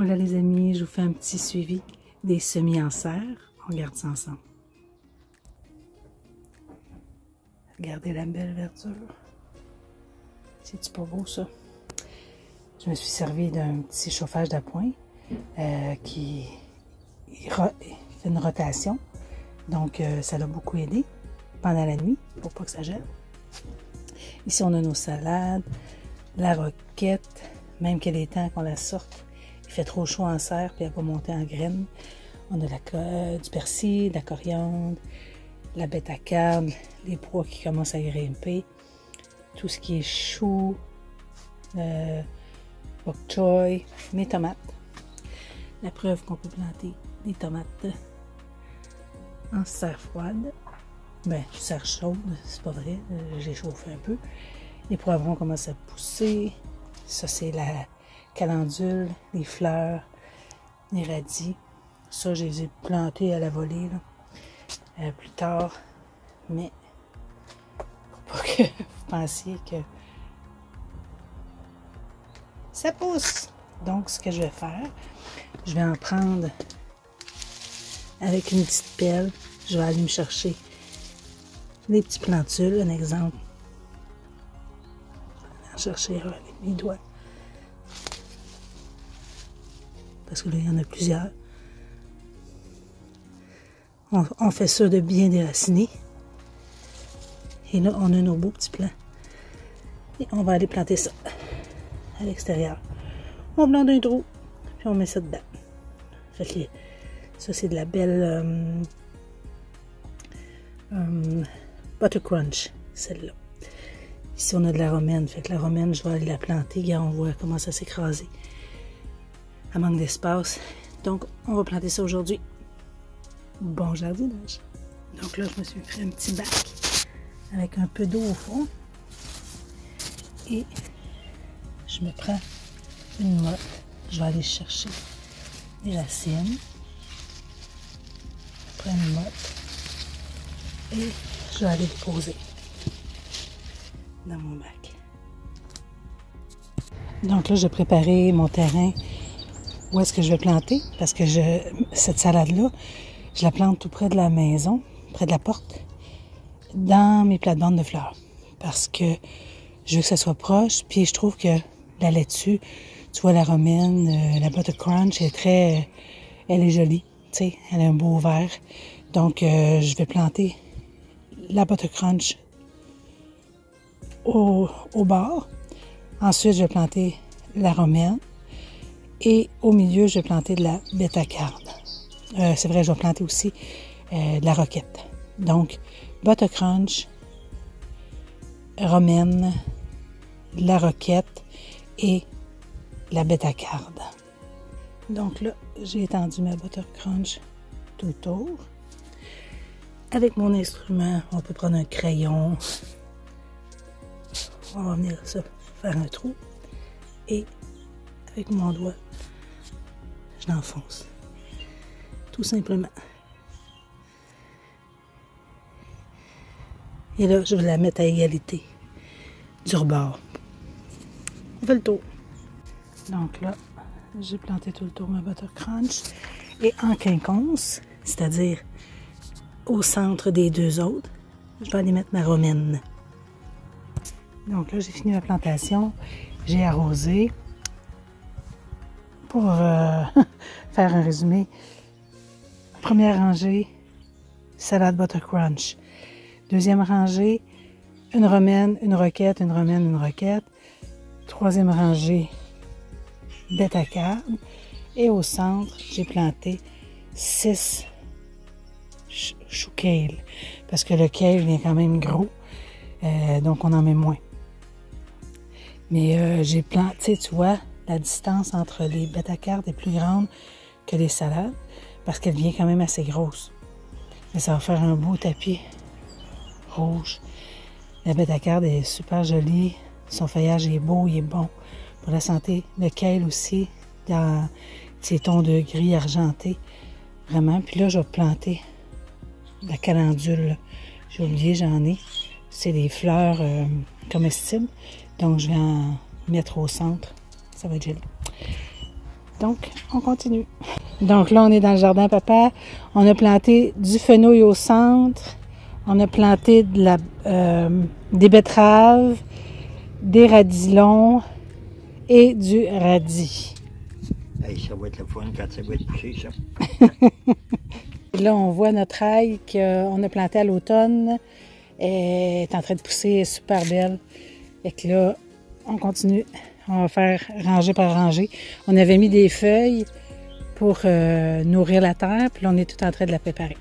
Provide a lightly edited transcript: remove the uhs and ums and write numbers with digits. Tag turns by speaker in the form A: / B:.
A: Voilà les amis, je vous fais un petit suivi des semis en serre. On regarde ça ensemble. Regardez la belle verdure. C'est-tu pas beau ça? Je me suis servi d'un petit chauffage d'appoint qui fait une rotation. Donc ça l'a beaucoup aidé pendant la nuit pour pas que ça gèle. Ici on a nos salades, la roquette, même qu'il y a des temps qu'on la sorte. Il fait trop chaud en serre puis elle va monter en graines. On a du persil, de la coriandre, la bêta-carbe, les pois qui commencent à grimper, tout ce qui est chou, bok choy, mes tomates. La preuve qu'on peut planter des tomates en serre froide. Ben, serre chaude, c'est pas vrai, j'ai chauffé un peu. Les poivrons commencent à pousser. Ça, c'est la calendule, les fleurs, les radis. Ça, je les ai plantés à la volée là, plus tard. Mais, pour pas que vous pensiez que ça pousse. Donc, ce que je vais faire, je vais en prendre avec une petite pelle. Je vais aller me chercher des petits plantules, un exemple. Je vais en chercher avec mes doigts. Parce que là, il y en a plusieurs. On fait ça de bien déraciner. Et là, on a nos beaux petits plants. Et on va aller planter ça à l'extérieur. On plante un trou, puis on met ça dedans. Fait que ça, c'est de la belle Butter Crunch, celle-là. Ici, on a de la romaine. Fait que la romaine, je vais aller la planter. Regarde, on voit comment ça s'écraser. Elle manque d'espace. Donc, on va planter ça aujourd'hui. Bon jardinage. Donc là, je me suis fait un petit bac avec un peu d'eau au fond. Et je me prends une motte. Je vais aller chercher des racines. Je prends une motte. Et je vais aller le poser dans mon bac. Donc là, j'ai préparé mon terrain. Où est-ce que je vais planter? Parce que cette salade-là, je la plante tout près de la maison, près de la porte, dans mes plates-bandes de fleurs. Parce que je veux que ça soit proche, puis je trouve que la laitue, tu vois la romaine, la Butter Crunch, elle est jolie, tu sais, elle a un beau vert. Donc, je vais planter la Butter Crunch au bord. Ensuite, je vais planter la romaine. Et au milieu, je vais planter de la bêta-carbe. C'est vrai, je vais planter aussi de la roquette. Donc, Butter Crunch, romaine, la roquette et la bêta-carbe. Donc là, j'ai étendu ma Butter Crunch tout autour. Avec mon instrument, on peut prendre un crayon. On va venir ça, faire un trou. Et avec mon doigt, je l'enfonce. Tout simplement. Et là, je vais la mettre à égalité du rebord. On fait le tour. Donc là, j'ai planté tout le tour ma Butter Crunch. Et en quinconce, c'est-à-dire au centre des deux autres, je vais aller mettre ma romaine. Donc là, j'ai fini ma plantation. J'ai arrosé. Pour faire un résumé, première rangée, salade Butter Crunch. Deuxième rangée, une romaine, une roquette, une romaine, une roquette. Troisième rangée, bêta-carbe. Et au centre, j'ai planté 6 choux kale. Parce que le kale vient quand même gros, donc on en met moins. Mais j'ai planté, tu vois, la distance entre les bêta-carbe est plus grande que les salades parce qu'elle vient quand même assez grosse. Mais ça va faire un beau tapis rouge. La bêta-carbe est super jolie. Son feuillage est beau, il est bon pour la santé. Le kale aussi, dans ses tons de gris argenté. Vraiment. Puis là, je vais planter la calendule. J'ai oublié, j'en ai. C'est des fleurs comestibles. Donc, je vais en mettre au centre. Ça va être joli. Donc, on continue. Donc là, on est dans le jardin, papa. On a planté du fenouil au centre. On a planté des betteraves, des radis et du radis.
B: Hey, ça va être le fun quand ça va être poussé, ça.
A: Et là, on voit notre ail qu'on a planté à l'automne. Elle est en train de pousser, elle est super belle. Et que là, on continue. On va faire rangée par rangée. On avait mis des feuilles pour nourrir la terre, puis là, on est tout en train de la préparer.